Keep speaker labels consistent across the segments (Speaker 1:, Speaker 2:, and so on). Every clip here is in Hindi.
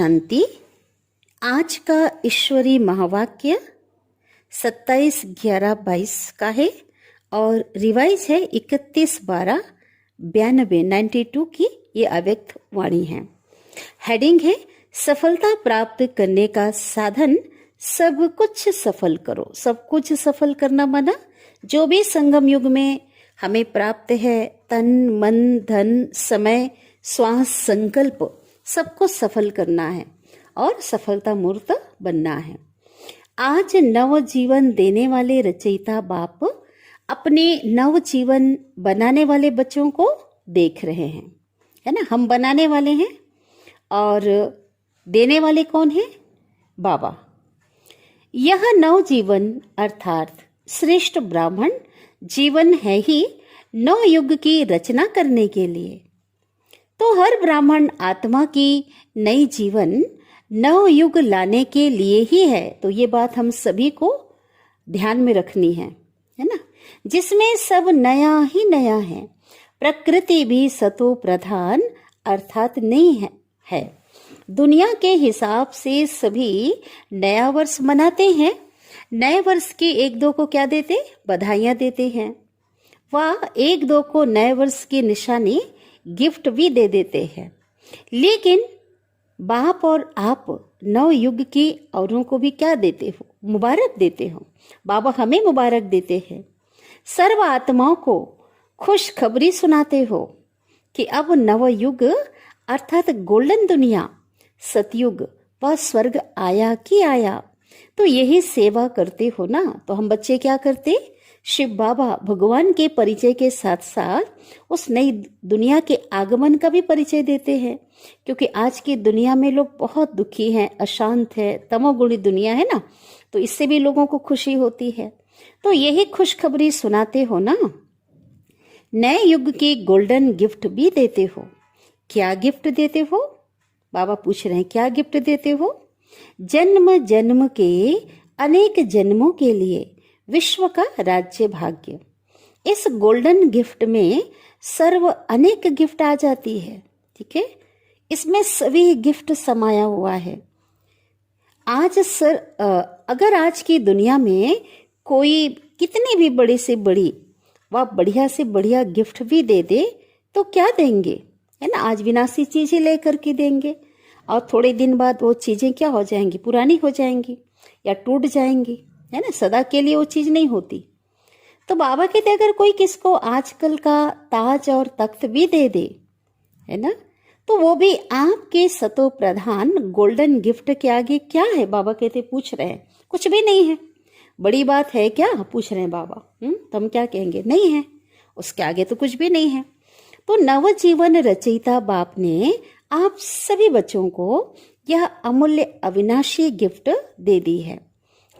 Speaker 1: शांति। आज का ईश्वरी महावाक्य 27/11/22 का है और रिवाइज है 31/12/92 की। ये अव्यक्त वाणी है। हेडिंग है सफलता प्राप्त करने का साधन सब कुछ सफल करो। सब कुछ सफल करना माना जो भी संगम युग में हमें प्राप्त है, तन मन धन समय श्वास संकल्प सबको सफल करना है और सफलता मूर्त बनना है। आज नव जीवन देने वाले रचयिता बाप अपने नव जीवन बनाने वाले बच्चों को देख रहे हैं, है ना। हम बनाने वाले हैं और देने वाले कौन है? बाबा। यह नव जीवन अर्थात श्रेष्ठ ब्राह्मण जीवन है ही नव युग की रचना करने के लिए। तो हर ब्राह्मण आत्मा की नई जीवन नव युग लाने के लिए ही है। तो ये बात हम सभी को ध्यान में रखनी है ना, जिसमें सब नया ही नया है। प्रकृति भी सतो प्रधान अर्थात नहीं है। दुनिया के हिसाब से सभी नया वर्ष मनाते हैं। नए वर्ष के एक दो को क्या देते? बधाइयां देते हैं। वह एक दो को नए वर्ष की निशानी गिफ्ट भी दे देते हैं। लेकिन बाप और आप नव युग की औरों को भी क्या देते हो? मुबारक देते हो। बाबा हमें मुबारक देते हैं। सर्व आत्माओं को खुशखबरी सुनाते हो कि अब नव युग अर्थात गोल्डन दुनिया सतयुग व स्वर्ग आया कि आया। तो यही सेवा करते हो ना। तो हम बच्चे क्या करते? शिव बाबा भगवान के परिचय के साथ साथ उस नई दुनिया के आगमन का भी परिचय देते हैं, क्योंकि आज की दुनिया में लोग बहुत दुखी हैं, अशांत है, तमोगुणी दुनिया है ना। तो इससे भी लोगों को खुशी होती है। तो यही खुशखबरी सुनाते हो ना। नए युग की गोल्डन गिफ्ट भी देते हो। क्या गिफ्ट देते हो? बाबा पूछ रहे हैं क्या गिफ्ट देते हो? जन्म जन्म के अनेक जन्मों के लिए विश्व का राज्य भाग्य। इस गोल्डन गिफ्ट में सर्व अनेक गिफ्ट आ जाती है, ठीक है। इसमें सभी गिफ्ट समाया हुआ है। आज अगर आज की दुनिया में कोई कितनी भी बड़ी से बड़ी व बढ़िया से बढ़िया गिफ्ट भी दे दे तो क्या देंगे, है ना। आज विनाशी चीजें लेकर के देंगे और थोड़े दिन बाद वो चीजें क्या हो जाएंगी? पुरानी हो जाएंगी या टूट जाएंगी, है ना। सदा के लिए वो चीज नहीं होती। तो बाबा कहते अगर कोई किसको आजकल का ताज और तख्त भी दे दे, है ना, तो वो भी आपके सतो प्रधान गोल्डन गिफ्ट के आगे क्या है? बाबा कहते पूछ रहे हैं कुछ भी नहीं है। बड़ी बात है क्या? पूछ रहे हैं बाबा। तो हम क्या कहेंगे? नहीं है, उसके आगे तो कुछ भी नहीं है। तो नवजीवन रचयिता बाप ने आप सभी बच्चों को यह अमूल्य अविनाशी गिफ्ट दे दी है।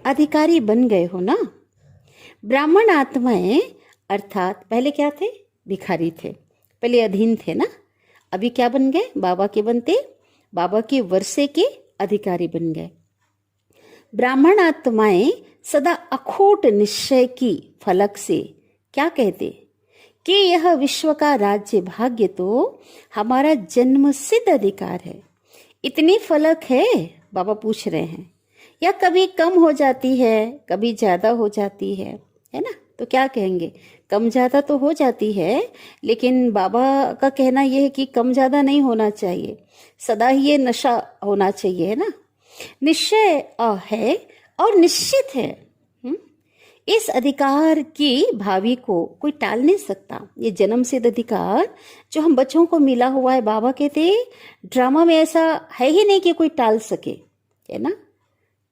Speaker 1: अधिकारी बन गए हो ना। ब्राह्मण आत्माएं अर्थात पहले क्या थे? भिखारी थे, पहले अधीन थे ना। अभी क्या बन गए? बाबा के बनते, बाबा के वर्षे के अधिकारी बन गए। ब्राह्मण आत्माएं सदा अखोट निश्चय की फलक से क्या कहते कि यह विश्व का राज्य भाग्य तो हमारा जन्म सिद्ध अधिकार है। इतनी फलक है? बाबा पूछ रहे हैं। या कभी कम हो जाती है, कभी ज्यादा हो जाती है ना। तो क्या कहेंगे? कम ज्यादा तो हो जाती है, लेकिन बाबा का कहना यह है कि कम ज्यादा नहीं होना चाहिए, सदा ही ये नशा होना चाहिए, है ना। निश्चय है और निश्चित है। इस अधिकार की भावी को कोई टाल नहीं सकता। ये जन्म सिद्ध अधिकार जो हम बच्चों को मिला हुआ है, बाबा कहते ड्रामा में ऐसा है ही नहीं कि कोई टाल सके, है ना।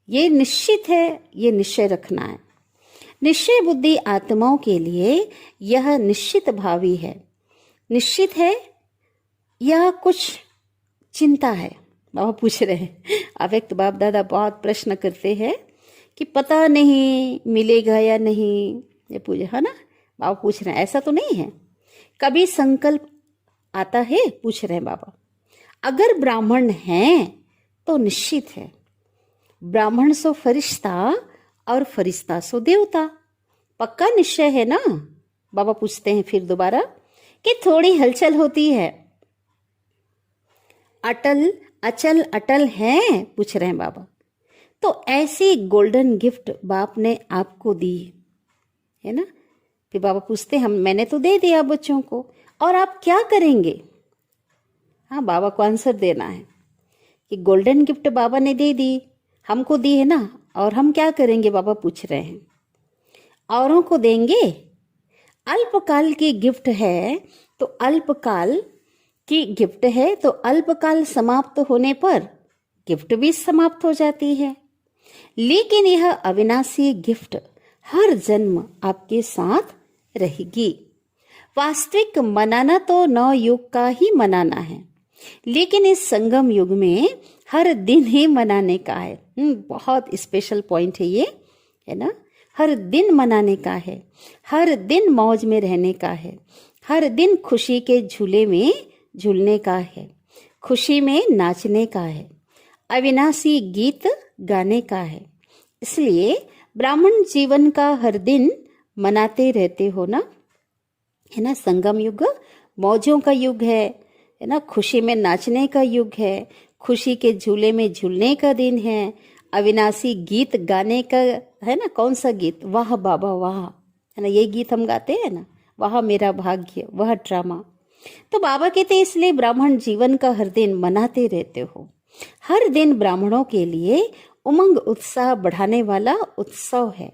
Speaker 1: ये निश्चित है, ये निश्चय रखना है। निश्चय बुद्धि आत्माओं के लिए यह निश्चित भावी है। निश्चित है या कुछ चिंता है? बाबा पूछ रहे हैं। अव्यक्त बाप दादा बहुत प्रश्न करते हैं कि पता नहीं मिलेगा या नहीं, ये पूछे, है ना। बाबा पूछ रहे हैं ऐसा तो नहीं है। कभी संकल्प आता है? पूछ रहे हैं बाबा। अगर ब्राह्मण हैं तो निश्चित है। ब्राह्मण सो फरिश्ता और फरिश्ता सो देवता। पक्का निश्चय है ना। बाबा पूछते हैं फिर दोबारा कि थोड़ी हलचल होती है। अटल अचल अटल हैं, पूछ रहे हैं बाबा। तो ऐसी गोल्डन गिफ्ट बाप ने आपको दी है ना। फिर बाबा पूछते हम मैंने तो दे दिया बच्चों को, और आप क्या करेंगे। हाँ, बाबा को आंसर देना है कि गोल्डन गिफ्ट बाबा ने दे दी, हमको दी है ना, और हम क्या करेंगे बाबा पूछ रहे हैं। औरों को देंगे। अल्पकाल की गिफ्ट है तो अल्पकाल की गिफ्ट है, तो अल्पकाल समाप्त होने पर गिफ्ट भी समाप्त हो जाती है। लेकिन यह अविनाशी गिफ्ट हर जन्म आपके साथ रहेगी। वास्तविक मनाना तो नव युग का ही मनाना है, लेकिन इस संगम युग में हर दिन ही मनाने का है। बहुत स्पेशल पॉइंट है ये, है ना। हर दिन मनाने का है, हर दिन मौज में रहने का है, हर दिन खुशी के झूले में झूलने का है, खुशी में नाचने का है, अविनाशी गीत गाने का है। इसलिए ब्राह्मण जीवन का हर दिन मनाते रहते हो ना, है ना। संगम युग मौजों का युग है ना, खुशी में नाचने का युग है, खुशी के झूले में झूलने का दिन है, अविनाशी गीत गाने का है ना। कौन सा गीत? वाह बाबा वाह, है ना। ये गीत हम गाते हैं ना, वाह मेरा भाग्य, वह ड्रामा। तो बाबा कहते इसलिए ब्राह्मण जीवन का हर दिन मनाते रहते हो। हर दिन ब्राह्मणों के लिए उमंग उत्साह बढ़ाने वाला उत्सव है।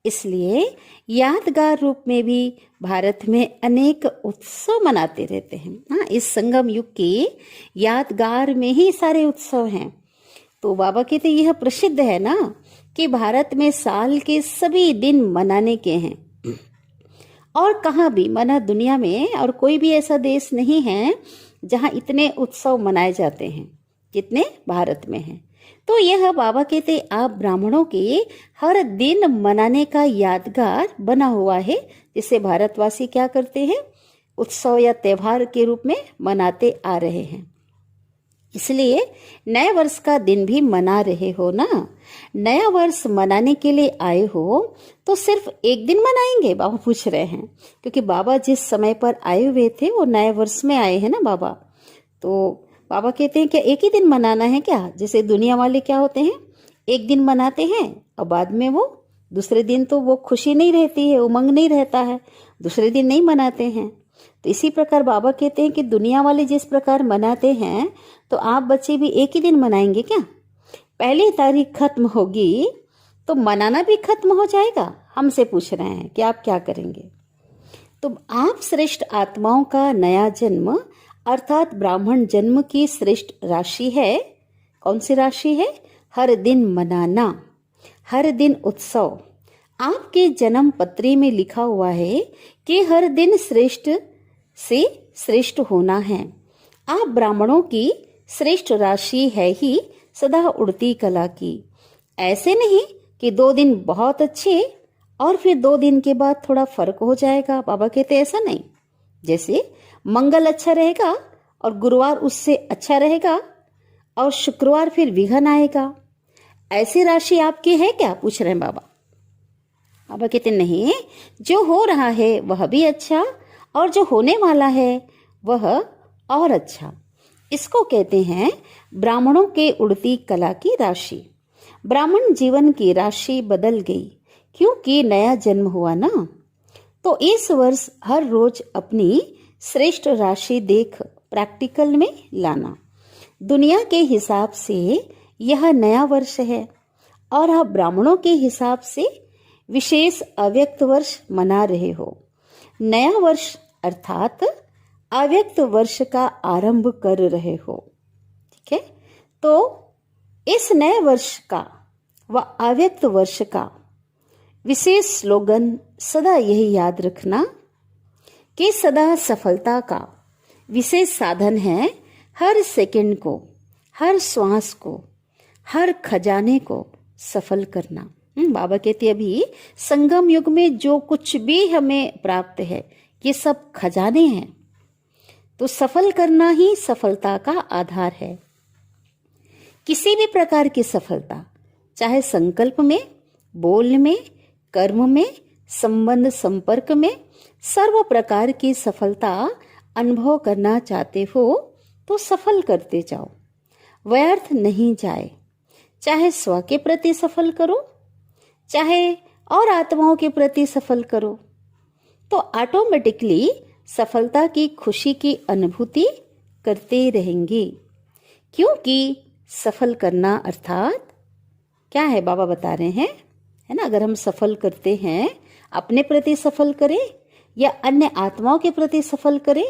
Speaker 1: इसलिए यादगार रूप में भी भारत में अनेक उत्सव मनाते रहते हैं। हाँ, इस संगम युग के यादगार में ही सारे उत्सव हैं। तो बाबा कहते यह प्रसिद्ध है ना कि भारत में साल के सभी दिन मनाने के हैं, और कहाँ भी मना दुनिया में और कोई भी ऐसा देश नहीं है जहाँ इतने उत्सव मनाए जाते हैं जितने भारत में हैं। तो यह बाबा कहते आप ब्राह्मणों के हर दिन मनाने का यादगार बना हुआ है, जिसे भारतवासी क्या करते हैं, उत्सव या त्योहार के रूप में मनाते आ रहे हैं। इसलिए नए वर्ष का दिन भी मना रहे हो ना। नया वर्ष मनाने के लिए आए हो तो सिर्फ एक दिन मनाएंगे, बाबा पूछ रहे हैं। क्योंकि बाबा जिस समय पर आए हुए थे वो नए वर्ष में आए हैं ना बाबा। तो बाबा कहते हैं क्या एक ही दिन मनाना है क्या? जैसे दुनिया वाले क्या होते हैं, एक दिन मनाते हैं और बाद में वो दूसरे दिन तो वो खुशी नहीं रहती है, उमंग नहीं रहता है, दूसरे दिन नहीं मनाते हैं। तो इसी प्रकार बाबा कहते हैं कि दुनिया वाले जिस प्रकार मनाते हैं तो आप बच्चे भी एक ही दिन मनाएंगे क्या? पहली तारीख खत्म होगी तो मनाना भी खत्म हो जाएगा। हमसे पूछ रहे हैं कि आप क्या करेंगे। तो आप श्रेष्ठ आत्माओं का नया जन्म अर्थात ब्राह्मण जन्म की श्रेष्ठ राशि है। कौन सी राशि है? हर दिन मनाना, हर दिन उत्सव। आपके जन्म पत्री में लिखा हुआ है कि हर दिन श्रेष्ठ से श्रेष्ठ होना है। आप ब्राह्मणों की श्रेष्ठ राशि है ही सदा उड़ती कला की। ऐसे नहीं कि 2 दिन बहुत अच्छे और फिर 2 दिन के बाद थोड़ा फर्क हो जाएगा। बाबा कहते ऐसा नहीं। जैसे मंगल अच्छा रहेगा और गुरुवार उससे अच्छा रहेगा और शुक्रवार फिर विघ्न आएगा। ऐसी राशि आपकी है क्या? पूछ रहे हैं बाबा। बाबा कहते नहीं, जो हो रहा है वह भी अच्छा और जो होने वाला है वह और अच्छा। इसको कहते हैं ब्राह्मणों के उड़ती कला की राशि। ब्राह्मण जीवन की राशि बदल गई क्योंकि नया जन्म हुआ ना। तो इस वर्ष हर रोज अपनी श्रेष्ठ राशि देख प्रैक्टिकल में लाना। दुनिया के हिसाब से यह नया वर्ष है और आप ब्राह्मणों के हिसाब से विशेष अव्यक्त वर्ष मना रहे हो। नया वर्ष अर्थात अव्यक्त वर्ष का आरंभ कर रहे हो। ठीक है, तो इस नए वर्ष का व अव्यक्त वर्ष का विशेष स्लोगन सदा यही याद रखना कि सदा सफलता का विशेष साधन है हर सेकंड को, हर श्वास को, हर खजाने को सफल करना। बाबा कहते अभी संगम युग में जो कुछ भी हमें प्राप्त है ये सब खजाने हैं। तो सफल करना ही सफलता का आधार है। किसी भी प्रकार की सफलता, चाहे संकल्प में, बोल में, कर्म में, संबंध संपर्क में, सर्व प्रकार की सफलता अनुभव करना चाहते हो तो सफल करते जाओ। व्यर्थ नहीं जाए। चाहे स्व के प्रति सफल करो, चाहे और आत्माओं के प्रति सफल करो, तो ऑटोमेटिकली सफलता की खुशी की अनुभूति करते रहेंगे। क्योंकि सफल करना अर्थात क्या है, बाबा बता रहे हैं, है ना। अगर हम सफल करते हैं, अपने प्रति सफल करें या अन्य आत्माओं के प्रति सफल करें,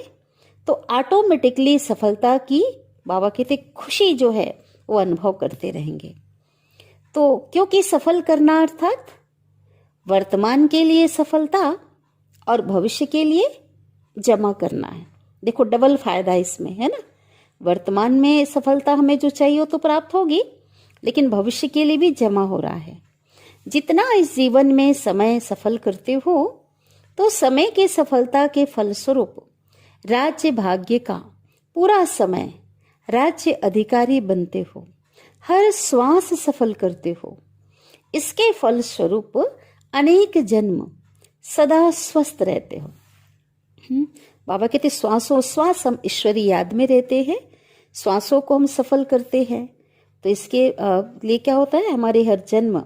Speaker 1: तो ऑटोमेटिकली सफलता की, बाबा कहते, खुशी जो है वो अनुभव करते रहेंगे। तो क्योंकि सफल करना अर्थात वर्तमान के लिए सफलता और भविष्य के लिए जमा करना है। देखो डबल फायदा इसमें, है ना। वर्तमान में सफलता हमें जो चाहिए वो तो प्राप्त होगी, लेकिन भविष्य के लिए भी जमा हो रहा है। जितना इस जीवन में समय सफल करते हो, तो समय के सफलता के फलस्वरूप राज्य भाग्य का पूरा समय राज्य अधिकारी बनते हो, हर श्वास सफल करते हो। इसके फलस्वरूप अनेक जन्म सदा स्वस्थ रहते हो। बाबा कहते श्वासों श्वास हम ईश्वरी याद में रहते हैं, श्वासों को हम सफल करते हैं, तो इसके लिए क्या होता है, हमारे हर जन्म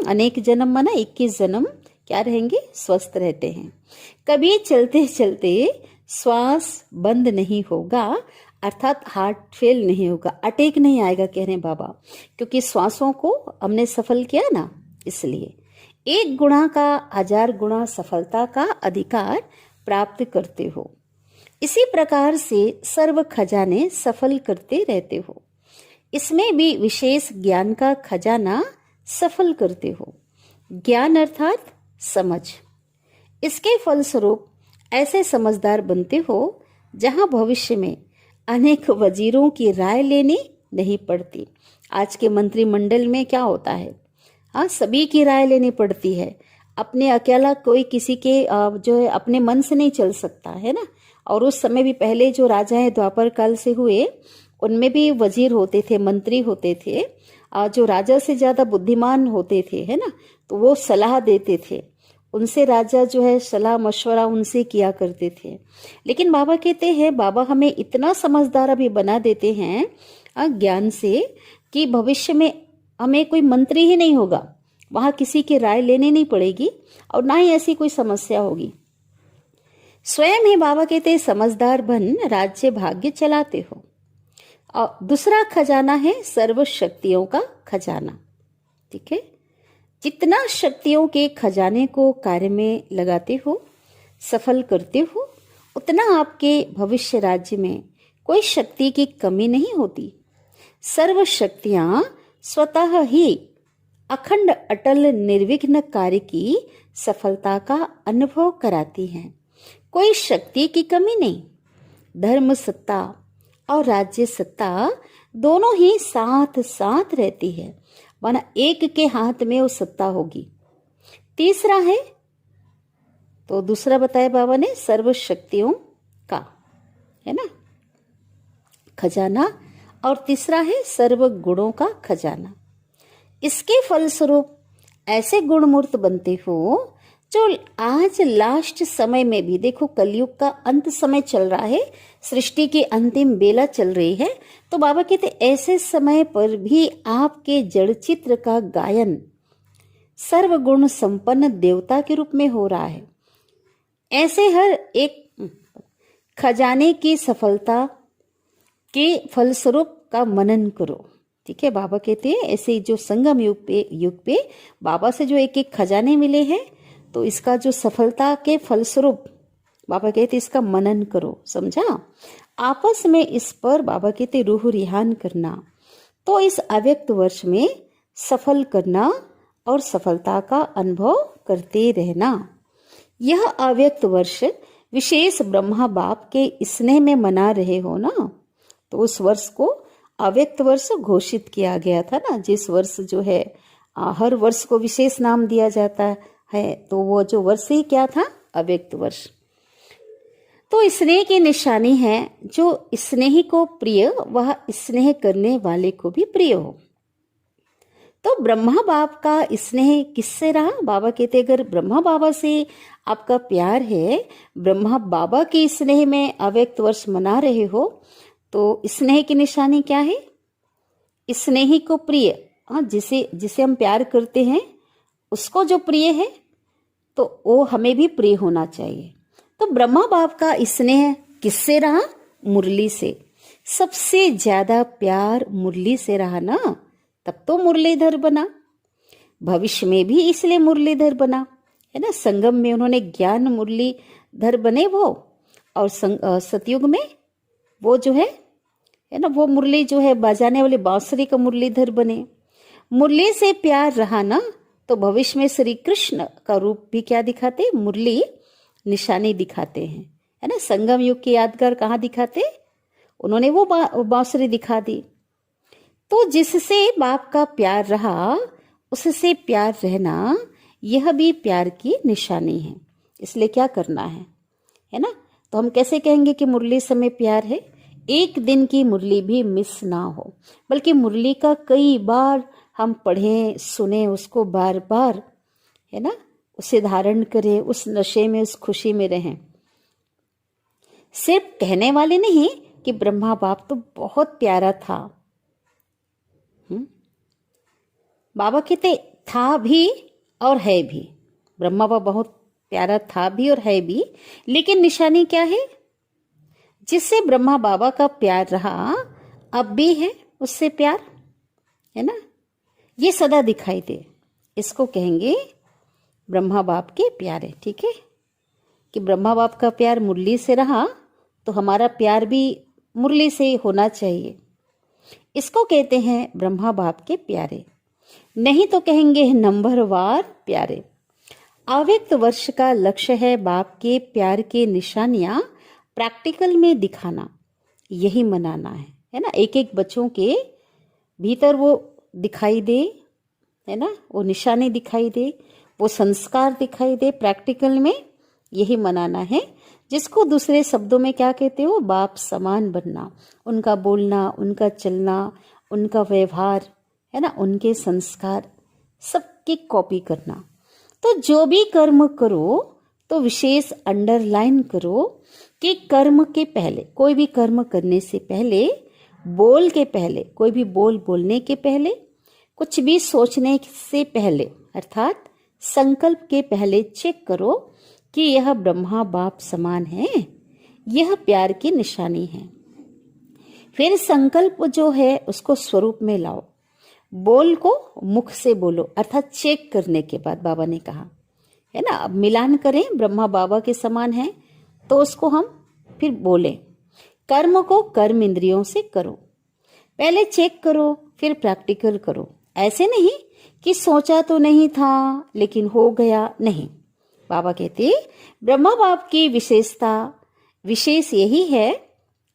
Speaker 1: अनेक जन्म माना 21 जन्म क्या रहेंगे, स्वस्थ रहते हैं। कभी चलते चलते श्वास बंद नहीं होगा, अर्थात हार्ट फेल नहीं होगा, अटैक नहीं आएगा, कह रहे हैं बाबा, क्योंकि श्वासों को हमने सफल किया ना। इसलिए 1 गुणा का 1000 गुणा सफलता का अधिकार प्राप्त करते हो। इसी प्रकार से सर्व खजाने सफल करते रहते हो। इसमें भी विशेष ज्ञान का खजाना सफल करते हो। ज्ञान अर्थात समझ। इसके फलस्वरूप ऐसे समझदार बनते हो जहां भविष्य में अनेक वजीरों की राय लेनी नहीं पड़ती। आज के मंत्रिमंडल में क्या होता है, हाँ, सभी की राय लेनी पड़ती है। अपने अकेला कोई किसी के जो है अपने मन से नहीं चल सकता, है ना। और उस समय भी पहले जो राजाएं द्वापर काल से हुए, उनमें भी वजीर होते थे, मंत्री होते थे, जो राजा से ज्यादा बुद्धिमान होते थे, है ना। तो वो सलाह देते थे, उनसे राजा जो है सलाह मशवरा उनसे किया करते थे। लेकिन बाबा कहते हैं, बाबा हमें इतना समझदार अभी बना देते हैं ज्ञान से, कि भविष्य में हमें कोई मंत्री ही नहीं होगा, वहां किसी की राय लेनी नहीं पड़ेगी और ना ही ऐसी कोई समस्या होगी। स्वयं ही बाबा कहते हैं समझदार बन राज्य भाग्य चलाते हो। और दूसरा खजाना है सर्व शक्तियों का खजाना। ठीक है, जितना शक्तियों के खजाने को कार्य में लगाते हो, सफल करते हो, उतना आपके भविष्य राज्य में कोई शक्ति की कमी नहीं होती। सर्व शक्तियां स्वतः ही अखंड अटल निर्विघ्न कार्य की सफलता का अनुभव कराती हैं। कोई शक्ति की कमी नहीं। धर्म सत्ता और राज्य सत्ता दोनों ही साथ साथ रहती है, माना एक के हाथ में वो सत्ता होगी। तीसरा है, तो दूसरा बताया बाबा ने सर्व शक्तियों का, है ना, खजाना, और तीसरा है सर्व गुणों का खजाना। इसके फलस्वरूप ऐसे गुणमूर्त बनते हो जो आज लास्ट समय में भी, देखो कलयुग का अंत समय चल रहा है, सृष्टि की अंतिम बेला चल रही है, तो बाबा कहते ऐसे समय पर भी आपके जड़ चित्र का गायन सर्वगुण संपन्न देवता के रूप में हो रहा है। ऐसे हर एक खजाने की सफलता के फलस्वरूप का मनन करो। ठीक है, बाबा कहते हैं ऐसे जो संगम युग पे बाबा से जो एक एक खजाने मिले हैं, तो इसका जो सफलता के फलस्वरूप बाबा कहते इसका मनन करो। समझा? आपस में इस पर बाबा कहते रूह रिहान करना, तो इस अव्यक्त वर्ष में सफल करना और सफलता का अनुभव करते रहना। यह अव्यक्त वर्ष विशेष ब्रह्मा बाप के स्नेह में मना रहे हो ना, तो उस वर्ष को अव्यक्त वर्ष घोषित किया गया था ना। जिस वर्ष जो है हर वर्ष को विशेष नाम दिया जाता है, तो वो जो वर्ष ही क्या था, अव्यक्त वर्ष। तो स्नेह की निशानी है, जो स्नेही को प्रिय वह स्नेह करने वाले को भी प्रिय हो। तो ब्रह्मा बाप का स्नेह किससे रहा? बाबा कहते अगर ब्रह्मा बाबा से आपका प्यार है, ब्रह्मा बाबा के स्नेह में अव्यक्त वर्ष मना रहे हो, तो स्नेह की निशानी क्या है? स्नेही को प्रिय, हाँ, जिसे जिसे हम प्यार करते हैं उसको जो प्रिय है तो वो हमें भी प्रिय होना चाहिए। तो ब्रह्मा बाप का स्नेह किससे रहा? मुरली से। सबसे ज्यादा प्यार मुरली से रहा ना, तब तो मुरलीधर बना। भविष्य में भी इसलिए मुरलीधर बना, है ना। संगम में उन्होंने ज्ञान मुरलीधर बने वो, और सतयुग में वो जो है ना, वो मुरली जो है बजाने वाले बांसुरी का मुरलीधर बने। मुरली से प्यार रहा ना, तो भविष्य में श्री कृष्ण का रूप भी क्या दिखाते? मुरली निशानी दिखाते हैं, है ना। संगम युग के यादगार कहाँ दिखाते? उन्होंने वो बांसुरी दिखा दी। तो जिससे बाप का प्यार रहा उससे प्यार रहना, यह भी प्यार की निशानी है। इसलिए क्या करना है ना। तो हम कैसे कहेंगे कि मुरली से हमें प्यार है? एक दिन की मुरली भी मिस ना हो, बल्कि मुरली का कई बार हम पढ़ें, सुने उसको बार बार, है ना, उसे धारण करें, उस नशे में, उस खुशी में रहें। सिर्फ कहने वाले नहीं कि ब्रह्मा बाप तो बहुत प्यारा था। बाबा कहते था भी और है भी। ब्रह्मा बाप बहुत प्यारा था भी और है भी, लेकिन निशानी क्या है? जिससे ब्रह्मा बाबा का प्यार रहा, अब भी है उससे प्यार, है ना, ये सदा दिखाई दे। इसको कहेंगे ब्रह्मा बाप के प्यारे। ठीक है, कि ब्रह्मा बाप का प्यार मुरली से रहा तो हमारा प्यार भी मुरली से होना चाहिए। इसको कहते हैं ब्रह्मा बाप के प्यारे, नहीं तो कहेंगे नंबरवार प्यारे। अव्यक्त वर्ष का लक्ष्य है बाप के प्यार के निशानियां प्रैक्टिकल में दिखाना, यही मनाना है ना। एक एक बच्चों के भीतर वो दिखाई दे, है ना, वो निशानी दिखाई दे, वो संस्कार दिखाई दे प्रैक्टिकल में, यही मनाना है। जिसको दूसरे शब्दों में क्या कहते हो? बाप समान बनना। उनका बोलना, उनका चलना, उनका व्यवहार, है ना, उनके संस्कार सबकी कॉपी करना। तो जो भी कर्म करो तो विशेष अंडरलाइन करो कि कर्म के पहले, कोई भी कर्म करने से पहले, बोल के पहले, कोई भी बोल बोलने के पहले, कुछ भी सोचने से पहले, अर्थात संकल्प के पहले चेक करो कि यह ब्रह्मा बाप समान है, यह प्यार की निशानी है। फिर संकल्प जो है उसको स्वरूप में लाओ, बोल को मुख से बोलो, अर्थात चेक करने के बाद बाबा ने कहा, है ना। अब मिलान करें, ब्रह्मा बाबा के समान है तो उसको हम फिर बोलें। कर्म को कर्म इंद्रियों से करो, पहले चेक करो फिर प्रैक्टिकल करो। ऐसे नहीं कि सोचा तो नहीं था लेकिन हो गया, नहीं। बाबा कहते ब्रह्मा बाप की विशेषता, विशेष यही है,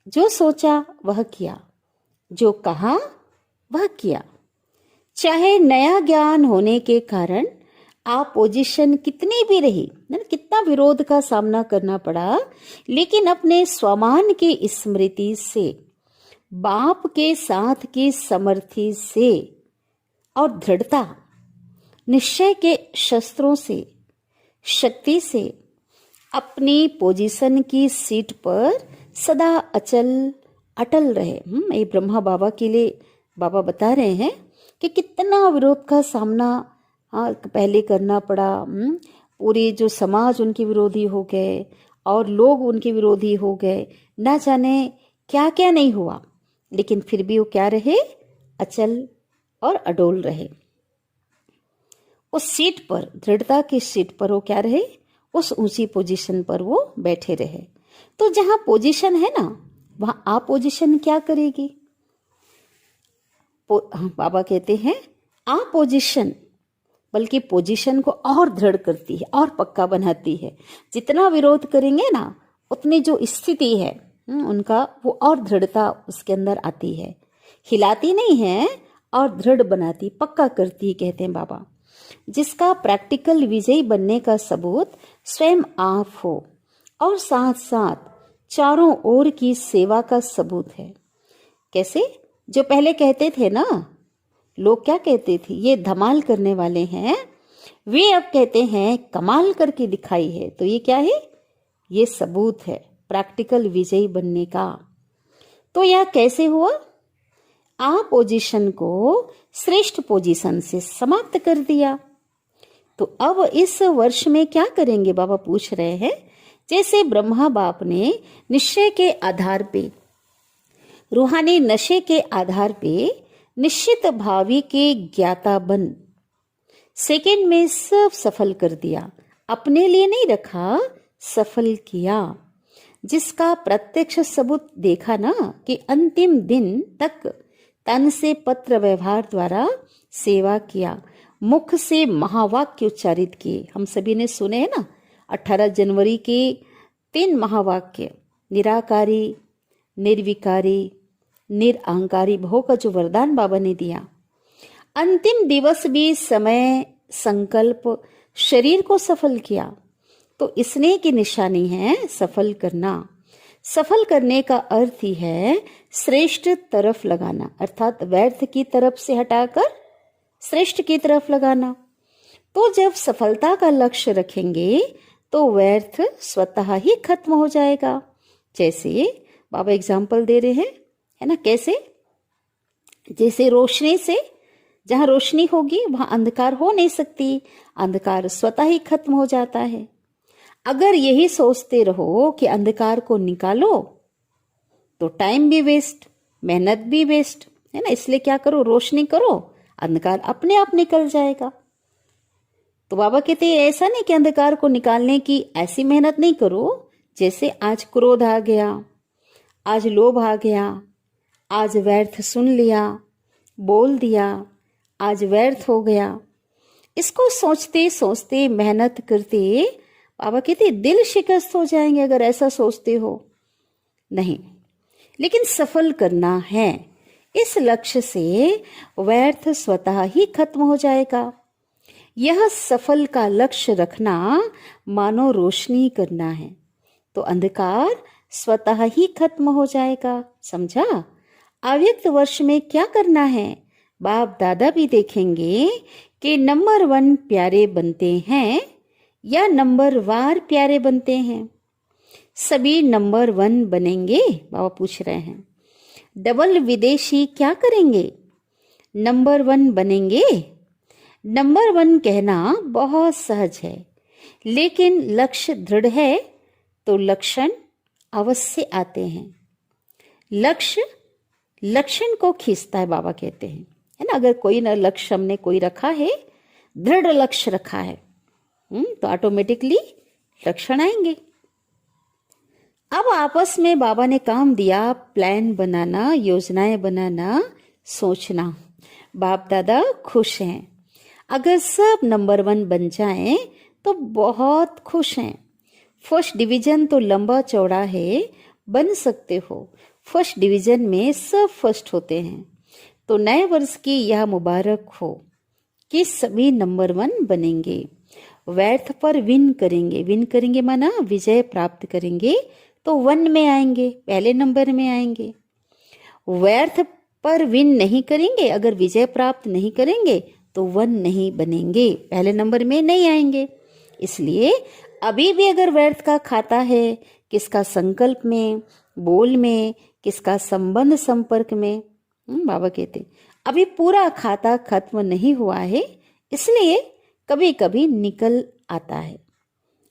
Speaker 1: जो सोचा वह किया, जो कहा वह किया। चाहे नया ज्ञान होने के कारण अपोजिशन कितनी भी रही, कितना विरोध का सामना करना पड़ा, लेकिन अपने स्वमान की स्मृति से, बाप के साथ की समर्थी से और दृढ़ता, निश्चय के शस्त्रों से, शक्ति से अपनी पोजीशन की सीट पर सदा अटल रहे। ये ब्रह्मा बाबा के लिए बाबा बता रहे हैं कि कितना विरोध का सामना पहले करना पड़ा। पूरे जो समाज उनके विरोधी हो गए और लोग उनके विरोधी हो गए, ना जाने क्या क्या नहीं हुआ, लेकिन फिर भी वो क्या रहे? अचल और अडोल रहे। उस सीट पर, दृढ़ता की सीट पर वो क्या रहे? उस ऊंची पोजीशन पर वो बैठे रहे। तो जहां पोजीशन है ना, वहां अपोजिशन क्या करेगी? बाबा कहते हैं अपोजिशन बल्कि पोजीशन को और दृढ़ करती है और पक्का बनाती है। जितना विरोध करेंगे ना, उतनी जो स्थिति है उनका, वो और दृढ़ता उसके अंदर आती है। हिलाती नहीं है और दृढ़ बनाती, पक्का करती, कहते हैं बाबा। जिसका प्रैक्टिकल विजयी बनने का सबूत स्वयं आप हो और साथ साथ चारों ओर की सेवा का सबूत है। कैसे? जो पहले कहते थे ना, लोग क्या कहते थे? ये धमाल करने वाले हैं, वे अब कहते हैं कमाल करके दिखाई है। तो ये क्या है? ये सबूत है प्रैक्टिकल विजयी बनने का। तो यह कैसे हुआ? आ पोजीशन को श्रेष्ठ पोजीशन से समाप्त कर दिया। तो अब इस वर्ष में क्या करेंगे बाबा पूछ रहे हैं। जैसे ब्रह्मा बाप ने निश्चय के आधार पे, रूहानी नशे के आधार पे निश्चित भावी के ज्ञाता बन सेकंड में सब सफल कर दिया, अपने लिए नहीं रखा, सफल किया, जिसका प्रत्यक्ष सबूत देखा ना कि अंतिम दिन तक तन से पत्र व्यवहार द्वारा सेवा किया, मुख से महावाक्य उच्चारित किए। हम सभी ने सुने हैं ना 18 जनवरी के 3 महावाक्य, निराकारी, निर्विकारी, निरअहंकारी भव का जो वरदान बाबा ने दिया। अंतिम दिवस भी समय, संकल्प, शरीर को सफल किया। तो स्नेह की निशानी है सफल करना। सफल करने का अर्थ ही है श्रेष्ठ तरफ लगाना, अर्थात व्यर्थ की तरफ से हटाकर श्रेष्ठ की तरफ लगाना। तो जब सफलता का लक्ष्य रखेंगे तो व्यर्थ स्वतः ही खत्म हो जाएगा। जैसे बाबा एग्जाम्पल दे रहे हैं, है ना, कैसे? जैसे रोशनी से, जहां रोशनी होगी वहां अंधकार हो नहीं सकती, अंधकार स्वतः ही खत्म हो जाता है। अगर यही सोचते रहो कि अंधकार को निकालो तो टाइम भी वेस्ट, मेहनत भी वेस्ट, है ना। इसलिए क्या करो, रोशनी करो, अंधकार अपने आप निकल जाएगा। तो बाबा कहते हैं ऐसा नहीं कि अंधकार को निकालने की ऐसी मेहनत नहीं करो। जैसे आज क्रोध आ गया, आज लोभ आ गया, आज व्यर्थ सुन लिया, बोल दिया, आज व्यर्थ हो गया। इसको सोचते सोचते मेहनत करते बाबा कहते दिल शिकस्त हो जाएंगे अगर ऐसा सोचते हो। नहीं, लेकिन सफल करना है, इस लक्ष्य से व्यर्थ स्वतः ही खत्म हो जाएगा। यह सफल का लक्ष्य रखना मानो रोशनी करना है, तो अंधकार स्वतः ही खत्म हो जाएगा। समझा? अव्यक्त वर्ष में क्या करना है, बाप दादा भी देखेंगे कि नंबर 1 प्यारे बनते हैं या नंबर वार प्यारे बनते हैं। सभी नंबर 1 बनेंगे, बाबा पूछ रहे हैं। डबल विदेशी क्या करेंगे, नंबर 1 बनेंगे। नंबर 1 कहना बहुत सहज है, लेकिन लक्ष्य दृढ़ है तो लक्षण अवश्य आते हैं। लक्ष्य लक्षण को खींचता है, बाबा कहते हैं, है ना। अगर कोई ना लक्ष्य हमने कोई रखा है, दृढ़ लक्ष्य रखा है, तो ऑटोमेटिकली लक्षण आएंगे। अब आपस में बाबा ने काम दिया, प्लान बनाना, योजनाएं बनाना, सोचना। बाप दादा खुश हैं। अगर सब नंबर 1 बन जाएं तो बहुत खुश हैं। फर्स्ट डिवीजन तो लंबा चौड़ा है, बन सकते हो। फर्स्ट डिवीजन में सब फर्स्ट होते हैं। तो नए वर्ष की यह मुबारक हो कि सभी नंबर 1 बनेंगे, व्यर्थ पर विन करेंगे। विन करेंगे माना विजय प्राप्त करेंगे, तो 1 में आएंगे, पहले नंबर में आएंगे। व्यर्थ पर विन नहीं करेंगे, अगर विजय प्राप्त नहीं करेंगे तो 1 नहीं बनेंगे, पहले नंबर में नहीं आएंगे। इसलिए अभी भी अगर व्यर्थ का खाता है, किसका संकल्प में, बोल में, किसका संबंध संपर्क में, बाबा कहते अभी पूरा खाता खत्म नहीं हुआ है, इसलिए कभी कभी निकल आता है,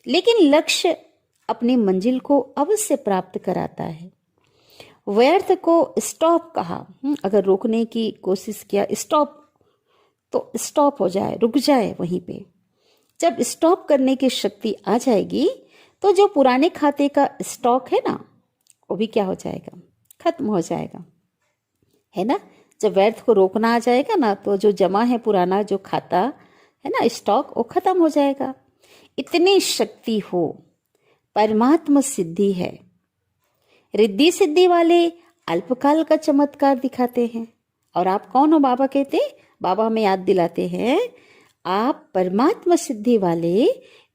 Speaker 1: लेकिन लक्ष्य अपनी मंजिल को अवश्य प्राप्त कराता है। व्यर्थ को स्टॉप कहा, अगर रोकने की कोशिश किया, स्टॉप, तो स्टॉप हो जाए, रुक जाए वहीं पे। जब स्टॉप करने की शक्ति आ जाएगी तो जो पुराने खाते का स्टॉक है ना, वो भी क्या हो जाएगा, खत्म हो जाएगा, है ना। जब व्यर्थ को रोकना आ जाएगा ना, तो जो जमा है पुराना जो खाता है ना, स्टॉक, वो खत्म हो जाएगा। इतनी शक्ति हो, परमात्मा सिद्धि है। रिद्धि सिद्धि वाले अल्पकाल का चमत्कार दिखाते हैं। और आप कौन हो, बाबा कहते, बाबा हमें याद दिलाते हैं, आप परमात्मा सिद्धि वाले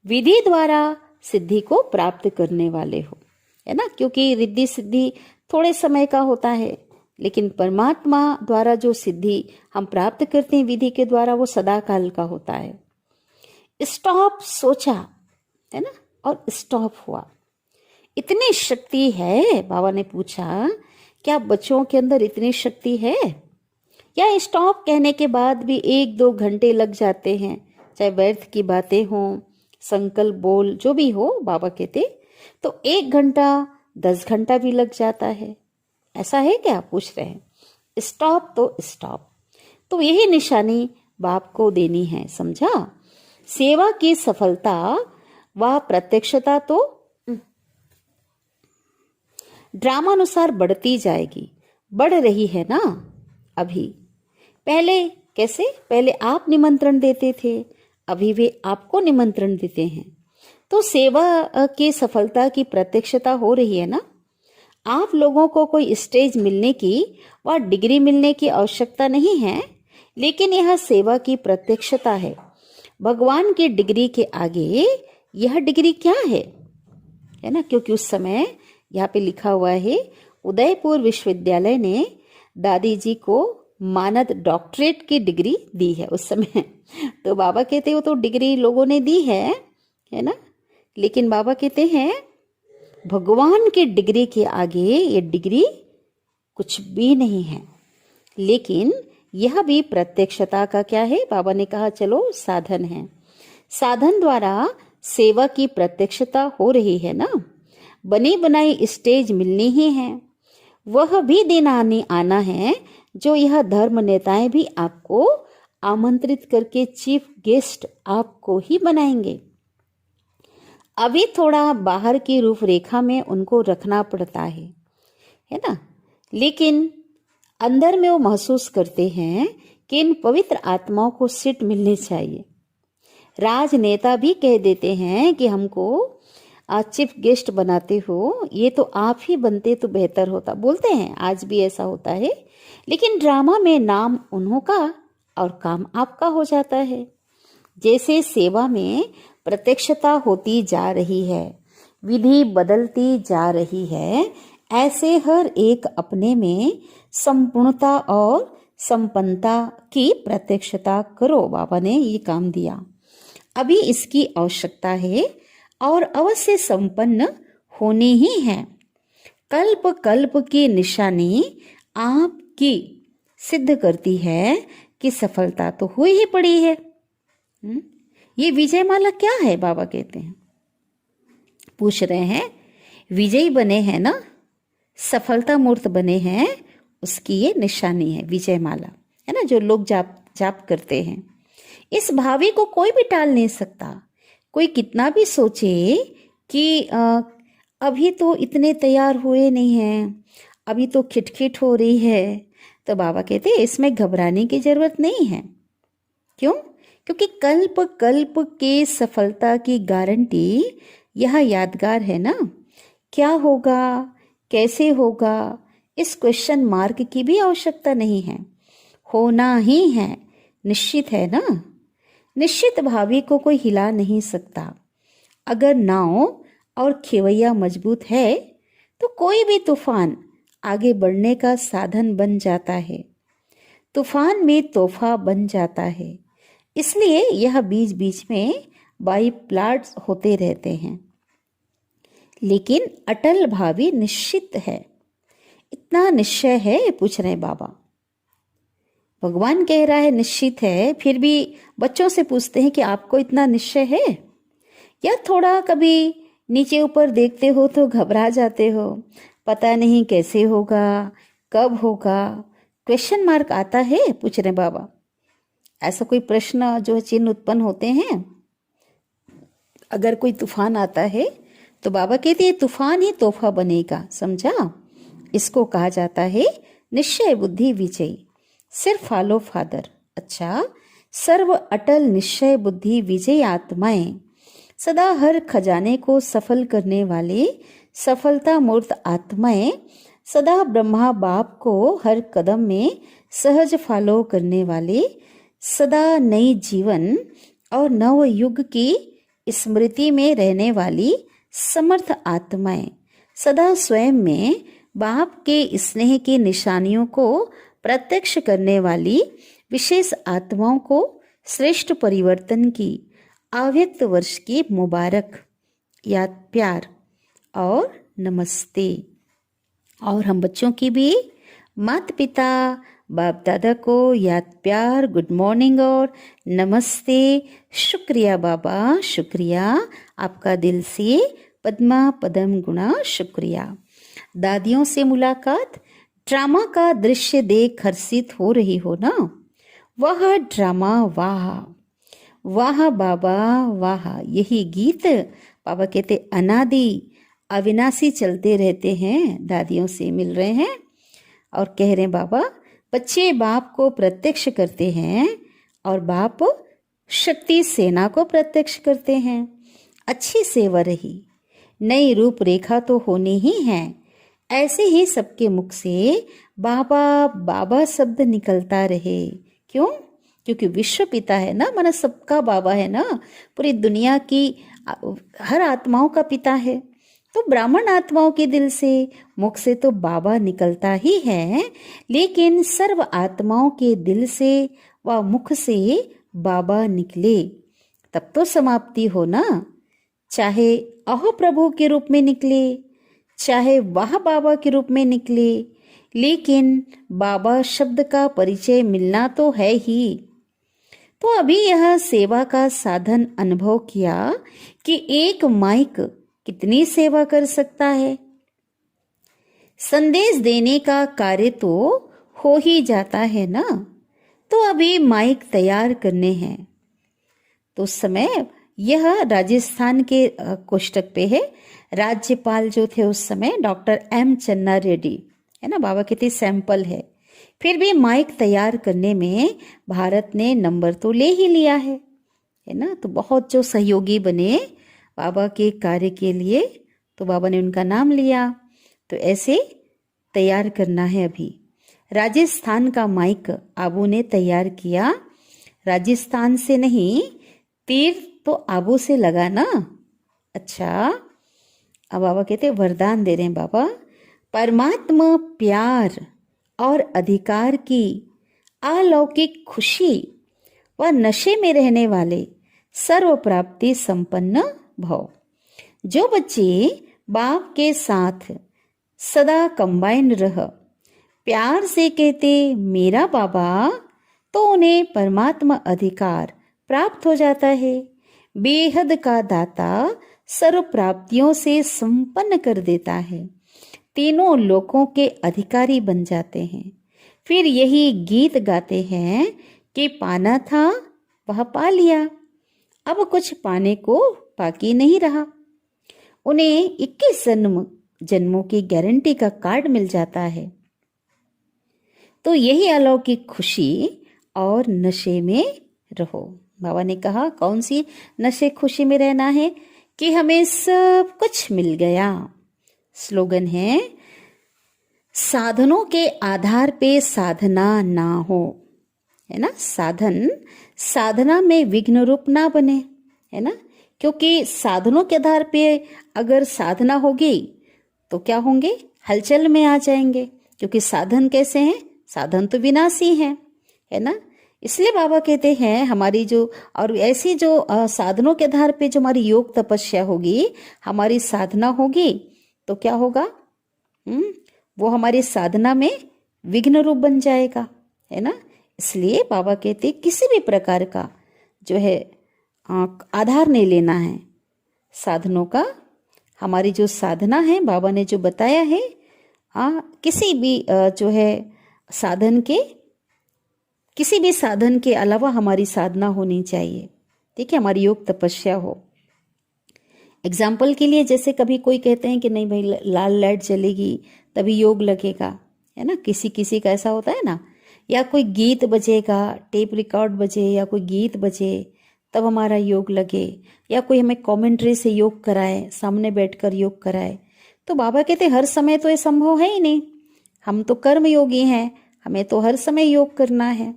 Speaker 1: विधि द्वारा सिद्धि को प्राप्त करने वाले हो, है ना। क्योंकि रिद्धि सिद्धि थोड़े समय का होता है, लेकिन परमात्मा द्वारा जो सिद्धि हम प्राप्त करते हैं विधि के द्वारा, वो सदा काल का होता है। स्टॉप सोचा, है ना, और स्टॉप हुआ। इतनी शक्ति है, बाबा ने पूछा क्या बच्चों के अंदर इतनी शक्ति है? या स्टॉप कहने के बाद भी 1-2 घंटे लग जाते हैं, चाहे व्यर्थ की बातें हों, संकल्प बोल जो भी हो, बाबा कहते तो 1 घंटा 10 घंटा भी लग जाता है। ऐसा है क्या, पूछ रहे हैं। स्टॉप तो स्टॉप, तो यही निशानी बाप को देनी है, समझा। सेवा की सफलता व प्रत्यक्षता तो ड्रामानुसार बढ़ती जाएगी, बढ़ रही है ना अभी। पहले कैसे, पहले आप निमंत्रण देते थे, अभी वे आपको निमंत्रण देते हैं। तो सेवा की सफलता की प्रत्यक्षता हो रही है ना। आप लोगों को कोई स्टेज मिलने की व डिग्री मिलने की आवश्यकता नहीं है, लेकिन यह सेवा की प्रत्यक्षता है। भगवान की डिग्री के आगे यह डिग्री क्या है ना। क्योंकि उस समय यहाँ पे लिखा हुआ है, उदयपुर विश्वविद्यालय ने दादी जी को मानद डॉक्टरेट की डिग्री दी है उस समय। तो बाबा कहते हो तो डिग्री लोगों ने दी है ना, लेकिन बाबा कहते हैं भगवान की डिग्री के आगे ये डिग्री कुछ भी नहीं है। लेकिन यह भी प्रत्यक्षता का क्या है, बाबा ने कहा चलो साधन है। साधन द्वारा सेवा की प्रत्यक्षता हो रही है ना। बनी बनाई स्टेज मिलनी ही है, वह भी दिन आना है जो यह धर्म नेताएं भी आपको आमंत्रित करके चीफ गेस्ट आपको ही बनाएंगे। अभी थोड़ा बाहर की रूपरेखा में उनको रखना पड़ता है ना, लेकिन अंदर में वो महसूस करते हैं कि इन पवित्र आत्माओं को सीट मिलनी चाहिए। राजनेता भी कह देते हैं कि हमको चीफ गेस्ट बनाते हो, ये तो आप ही बनते तो बेहतर होता, बोलते हैं, आज भी ऐसा होता है। लेकिन ड्रामा में नाम उन्हों का और काम आपका हो जाता है। जैसे सेवा में प्रत्यक्षता होती जा रही है, विधि बदलती जा रही है, ऐसे हर एक अपने में संपूर्णता और संपन्नता की प्रत्यक्षता करो। बाबा ने ये काम दिया, अभी इसकी आवश्यकता है और अवश्य संपन्न होनी ही है। कल्प कल्प की निशानी आपकी सिद्ध करती है कि सफलता तो हुई ही पड़ी है। ये विजय माला क्या है, बाबा कहते हैं, पूछ रहे हैं। विजयी बने हैं ना, सफलता मूर्त बने हैं, उसकी ये निशानी है विजय माला, है ना, जो लोग जाप करते हैं। इस भावी को कोई भी टाल नहीं सकता। कोई कितना भी सोचे कि अभी तो इतने तैयार हुए नहीं हैं, अभी तो खिटखिट हो रही है, तो बाबा कहते हैं इसमें घबराने की जरूरत नहीं है। क्यों? क्योंकि कल्प कल्प के सफलता की गारंटी यह यादगार है ना। क्या होगा, कैसे होगा, इस क्वेश्चन मार्क की भी आवश्यकता नहीं है, होना ही है, निश्चित है ना। निश्चित भावी को कोई हिला नहीं सकता। अगर नाव और खेवैया मजबूत है तो कोई भी तूफान आगे बढ़ने का साधन बन जाता है, तूफान में तोहफा बन जाता है। इसलिए यह बीच बीच में बाई प्लाट्स होते रहते हैं, लेकिन अटल भावी निश्चित है। इतना निश्चय है, पूछ रहे बाबा। भगवान कह रहा है निश्चित है, फिर भी बच्चों से पूछते हैं कि आपको इतना निश्चय है, या थोड़ा कभी नीचे ऊपर देखते हो तो घबरा जाते हो, पता नहीं कैसे होगा, कब होगा, क्वेश्चन मार्क आता है, पूछ रहे बाबा। ऐसा कोई प्रश्न जो चिन्ह उत्पन्न होते हैं। अगर कोई तूफान आता है तो बाबा कहते हैं तूफान ही तोहफा बनेगा, समझा। इसको कहा जाता है निश्चय बुद्धि विजयी, सिर्फ फॉलो फादर। अच्छा, सर्व अटल निश्चय बुद्धि विजयी आत्माएं, सदा हर खजाने को सफल करने वाले सफलता मूर्त आत्माएं, सदा ब्रह्मा बाप को हर कदम में सहज फॉलो करने वाले, सदा नई जीवन और नव युग की स्मृति में रहने वाली समर्थ आत्माएं, सदा स्वयं में बाप के स्नेह की निशानियों को प्रत्यक्ष करने वाली विशेष आत्माओं को श्रेष्ठ परिवर्तन की अव्यक्त वर्ष की मुबारक, याद प्यार और नमस्ते। और हम बच्चों की भी माता पिता बाप दादा को याद प्यार, गुड मॉर्निंग और नमस्ते। शुक्रिया बाबा, शुक्रिया आपका दिल से पद्मा पदम गुणा शुक्रिया। दादियों से मुलाकात, ड्रामा का दृश्य देख हर्षित हो रही हो ना? वह ड्रामा, वाह वाह बाबा वाह। यही गीत बाबा कहते अनादि अविनाशी चलते रहते हैं। दादियों से मिल रहे हैं और कह रहे हैं बाबा, बच्चे बाप को प्रत्यक्ष करते हैं और बाप शक्ति सेना को प्रत्यक्ष करते हैं। अच्छी सेवा रही, नई रूपरेखा तो होनी ही है। ऐसे ही सबके मुख से बाबा बाबा शब्द निकलता रहे। क्यों? क्योंकि विश्व पिता है ना, माना सबका बाबा है ना, पूरी दुनिया की हर आत्माओं का पिता है। तो ब्राह्मण आत्माओं के दिल से, मुख से तो बाबा निकलता ही है, लेकिन सर्व आत्माओं के दिल से व मुख से बाबा निकले तब तो समाप्ति हो ना। चाहे अहो प्रभु के रूप में निकले, चाहे वाह बाबा के रूप में निकले, लेकिन बाबा शब्द का परिचय मिलना तो है ही। तो अभी यह सेवा का साधन अनुभव किया कि एक माइक कितनी सेवा कर सकता है। संदेश देने का कार्य तो हो ही जाता है ना। तो अभी माइक तैयार करने हैं। तो उस समय यह राजस्थान के कोष्टक पे है। राज्यपाल जो थे उस समय डॉक्टर एम चन्ना रेड्डी है ना, बाबा कहते सैंपल है। फिर भी माइक तैयार करने में भारत ने नंबर तो ले ही लिया है ना। तो बहुत जो सहयोगी बने बाबा के कार्य के लिए, तो बाबा ने उनका नाम लिया। तो ऐसे तैयार करना है। अभी राजस्थान का माइक आबू ने तैयार किया। राजस्थान से नहीं, तीर तो आबू से लगा ना। अच्छा, अब बाबा कहते वरदान दे रहे हैं बाबा, परमात्मा प्यार और अधिकार की अलौकिक खुशी व नशे में रहने वाले सर्व प्राप्ति संपन्न भव। जो बच्चे बाप के साथ सदा कंबाइन रह प्यार से कहते मेरा बाबा, तो उन्हें परमात्मा अधिकार प्राप्त हो जाता है। बेहद का दाता सर्व प्राप्तियों से संपन्न कर देता है। तीनों लोकों के अधिकारी बन जाते हैं। फिर यही गीत गाते हैं कि पाना था वह पा लिया, अब कुछ पाने को बाकी नहीं रहा। उन्हें 21 जन्मों की गारंटी का कार्ड मिल जाता है। तो यही अलौकिक खुशी और नशे में रहो। बाबा ने कहा कौन सी नशे खुशी में रहना है? कि हमें सब कुछ मिल गया। स्लोगन है, साधनों के आधार पे साधना ना हो, है ना। साधना में विघ्न रूप ना बने, है ना। क्योंकि साधनों के आधार पे अगर साधना होगी तो क्या होंगे? हलचल में आ जाएंगे। क्योंकि साधन कैसे हैं? साधन तो विनाशी हैं, है ना। इसलिए बाबा कहते हैं हमारी जो, और ऐसी जो साधनों के आधार पे जो हमारी योग तपस्या होगी, हमारी साधना होगी, तो क्या होगा? वो हमारी साधना में विघ्न रूप बन जाएगा, है ना। इसलिए बाबा कहते किसी भी प्रकार का जो है आधार नहीं लेना है साधनों का। हमारी जो साधना है, बाबा ने जो बताया है, किसी भी जो है साधन के, किसी भी साधन के अलावा हमारी साधना होनी चाहिए। ठीक है, हमारी योग तपस्या हो। एग्जाम्पल के लिए, जैसे कभी कोई कहते हैं कि नहीं भाई लाल लाइट जलेगी तभी योग लगेगा, है ना। किसी किसी का ऐसा होता है ना। या कोई गीत बजेगा, टेप रिकॉर्ड बजे या कोई गीत बजे तब हमारा योग लगे, या कोई हमें कमेंट्री से योग कराए, सामने बैठकर योग कराए। तो बाबा कहते हर समय तो ये संभव है ही नहीं। हम तो कर्म योगी हैं, हमें तो हर समय योग करना है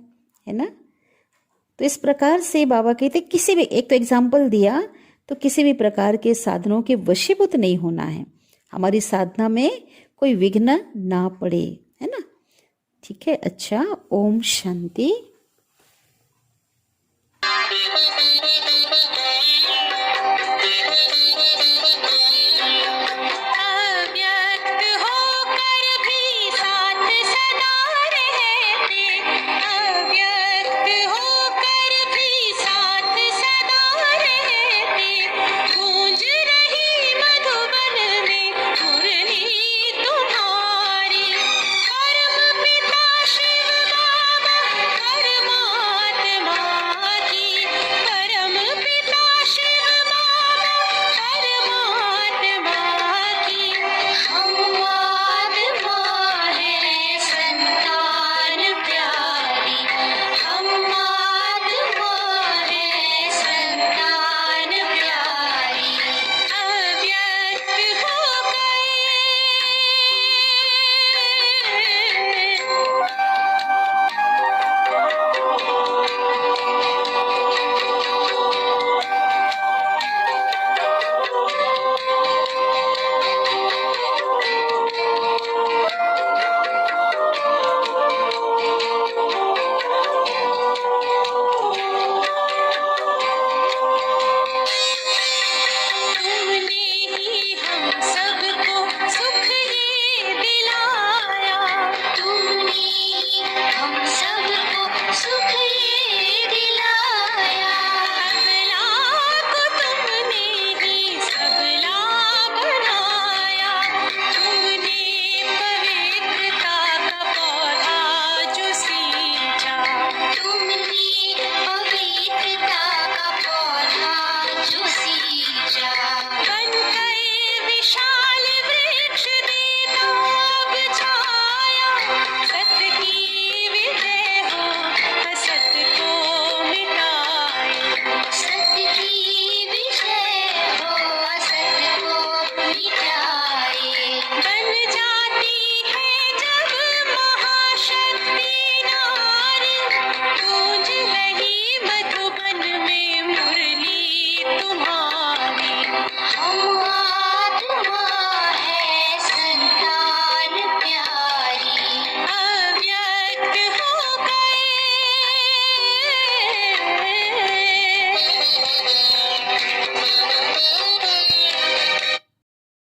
Speaker 1: ना। तो इस प्रकार से बाबा कहते किसी भी, एक तो एग्जाम्पल दिया, तो किसी भी प्रकार के साधनों के वशीभूत नहीं होना है। हमारी साधना में कोई विघ्न ना पड़े, है ना। ठीक है। अच्छा, ओम शांति।
Speaker 2: अव्यक्त होकर भी साथ सदा रहते शक्ति